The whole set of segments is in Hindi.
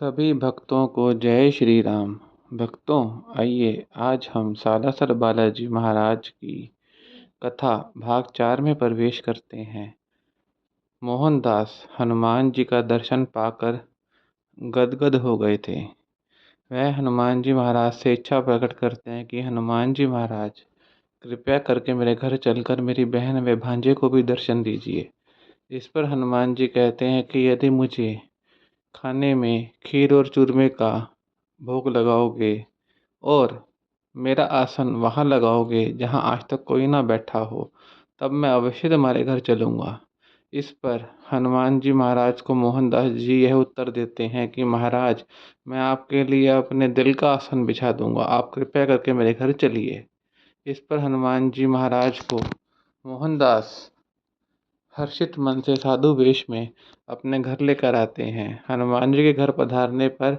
सभी भक्तों को जय श्री राम। भक्तों, आइए आज हम सालासर बालाजी महाराज की कथा भाग 4 में प्रवेश करते हैं। मोहनदास हनुमान जी का दर्शन पाकर गदगद हो गए थे। वह हनुमान जी महाराज से इच्छा प्रकट करते हैं कि हनुमान जी महाराज, कृपया करके मेरे घर चलकर मेरी बहन व भांजे को भी दर्शन दीजिए। इस पर हनुमान जी कहते हैं कि यदि मुझे खाने में खीर और चूरमे का भोग लगाओगे और मेरा आसन वहाँ लगाओगे जहाँ आज तक कोई ना बैठा हो, तब मैं अवश्य तुम्हारे घर चलूँगा। इस पर हनुमान जी महाराज को मोहनदास जी यह उत्तर देते हैं कि महाराज, मैं आपके लिए अपने दिल का आसन बिछा दूंगा, आप कृपया करके मेरे घर चलिए। इस पर हनुमान जी महाराज को मोहनदास हर्षित मन से साधु वेश में अपने घर लेकर आते हैं। हनुमान जी के घर पधारने पर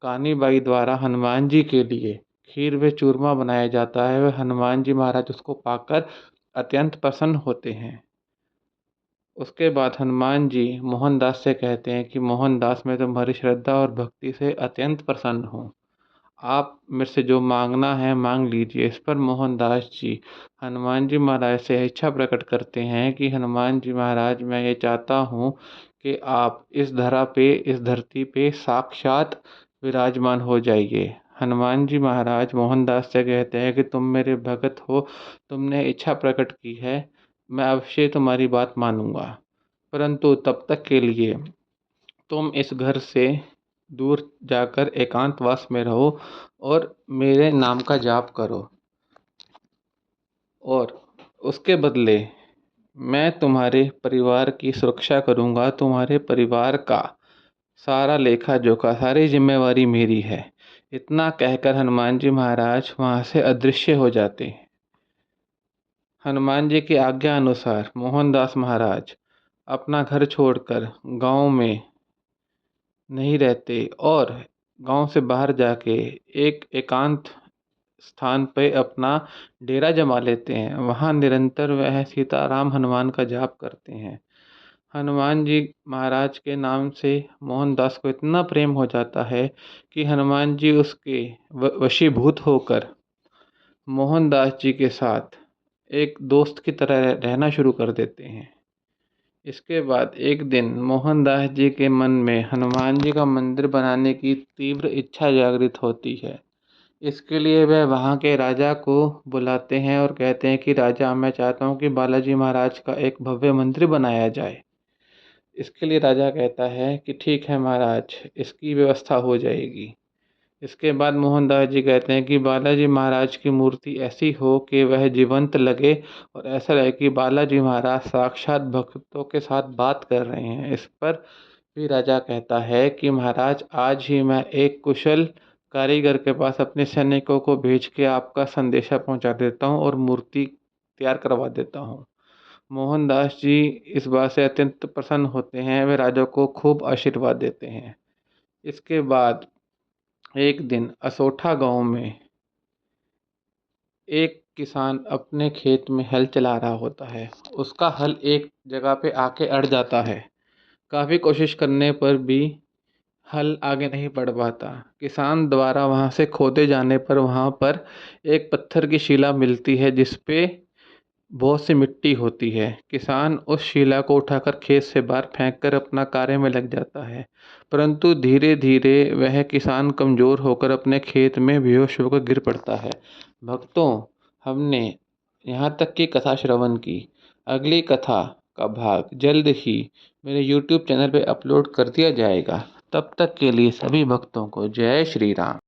कानी बाई द्वारा हनुमान जी के लिए खीर व चूरमा बनाया जाता है। वह हनुमान जी महाराज उसको पाकर अत्यंत प्रसन्न होते हैं। उसके बाद हनुमान जी मोहनदास से कहते हैं कि मोहनदास, मैं तुम्हारी श्रद्धा और भक्ति से अत्यंत प्रसन्न हूँ। आप मेरे से जो मांगना है मांग लीजिए। इस पर मोहनदास जी हनुमान जी महाराज से इच्छा प्रकट करते हैं कि हनुमान जी महाराज, मैं ये चाहता हूँ कि आप इस धरती पे साक्षात विराजमान हो जाइए। हनुमान जी महाराज मोहनदास से कहते हैं कि तुम मेरे भगत हो, तुमने इच्छा प्रकट की है, मैं अवश्य तुम्हारी बात मानूंगा, परंतु तब तक के लिए तुम इस घर से दूर जाकर एकांतवास में रहो और मेरे नाम का जाप करो, और उसके बदले मैं तुम्हारे परिवार की सुरक्षा करूंगा। तुम्हारे परिवार का सारा लेखा जोखा, सारी जिम्मेवारी मेरी है। इतना कहकर हनुमान जी महाराज वहाँ से अदृश्य हो जाते हैं। हनुमान जी की आज्ञा अनुसार मोहनदास महाराज अपना घर छोड़कर गांव में नहीं रहते और गांव से बाहर जाके एक एकांत स्थान पे अपना डेरा जमा लेते हैं। वहाँ निरंतर वह सीताराम हनुमान का जाप करते हैं। हनुमान जी महाराज के नाम से मोहनदास को इतना प्रेम हो जाता है कि हनुमान जी उसके वशीभूत होकर मोहनदास जी के साथ एक दोस्त की तरह रहना शुरू कर देते हैं। इसके बाद एक दिन मोहनदास जी के मन में हनुमान जी का मंदिर बनाने की तीव्र इच्छा जागृत होती है। इसके लिए वह वहाँ के राजा को बुलाते हैं और कहते हैं कि राजा, मैं चाहता हूँ कि बालाजी महाराज का एक भव्य मंदिर बनाया जाए। इसके लिए राजा कहता है कि ठीक है महाराज, इसकी व्यवस्था हो जाएगी। इसके बाद मोहनदास जी कहते हैं कि बालाजी महाराज की मूर्ति ऐसी हो कि वह जीवंत लगे और ऐसा लगे कि बालाजी महाराज साक्षात भक्तों के साथ बात कर रहे हैं। इस पर भी राजा कहता है कि महाराज, आज ही मैं एक कुशल कारीगर के पास अपने सैनिकों को भेज के आपका संदेशा पहुंचा देता हूं और मूर्ति तैयार करवा देता हूं। मोहनदास जी इस बात से अत्यंत प्रसन्न होते हैं। वे राजा को खूब आशीर्वाद देते हैं। इसके बाद एक दिन असोठा गांव में एक किसान अपने खेत में हल चला रहा होता है। उसका हल एक जगह पे आके अड़ जाता है। काफ़ी कोशिश करने पर भी हल आगे नहीं बढ़ पाता। किसान द्वारा वहाँ से खोदे जाने पर वहाँ पर एक पत्थर की शिला मिलती है जिस पे बहुत सी मिट्टी होती है। किसान उस शिला को उठाकर खेत से बाहर फेंककर अपना कार्य में लग जाता है, परंतु धीरे धीरे वह किसान कमज़ोर होकर अपने खेत में बेहोश होकर गिर पड़ता है। भक्तों, हमने यहाँ तक की कथा श्रवण की। अगली कथा का भाग जल्द ही मेरे YouTube चैनल पे अपलोड कर दिया जाएगा। तब तक के लिए सभी भक्तों को जय श्री राम।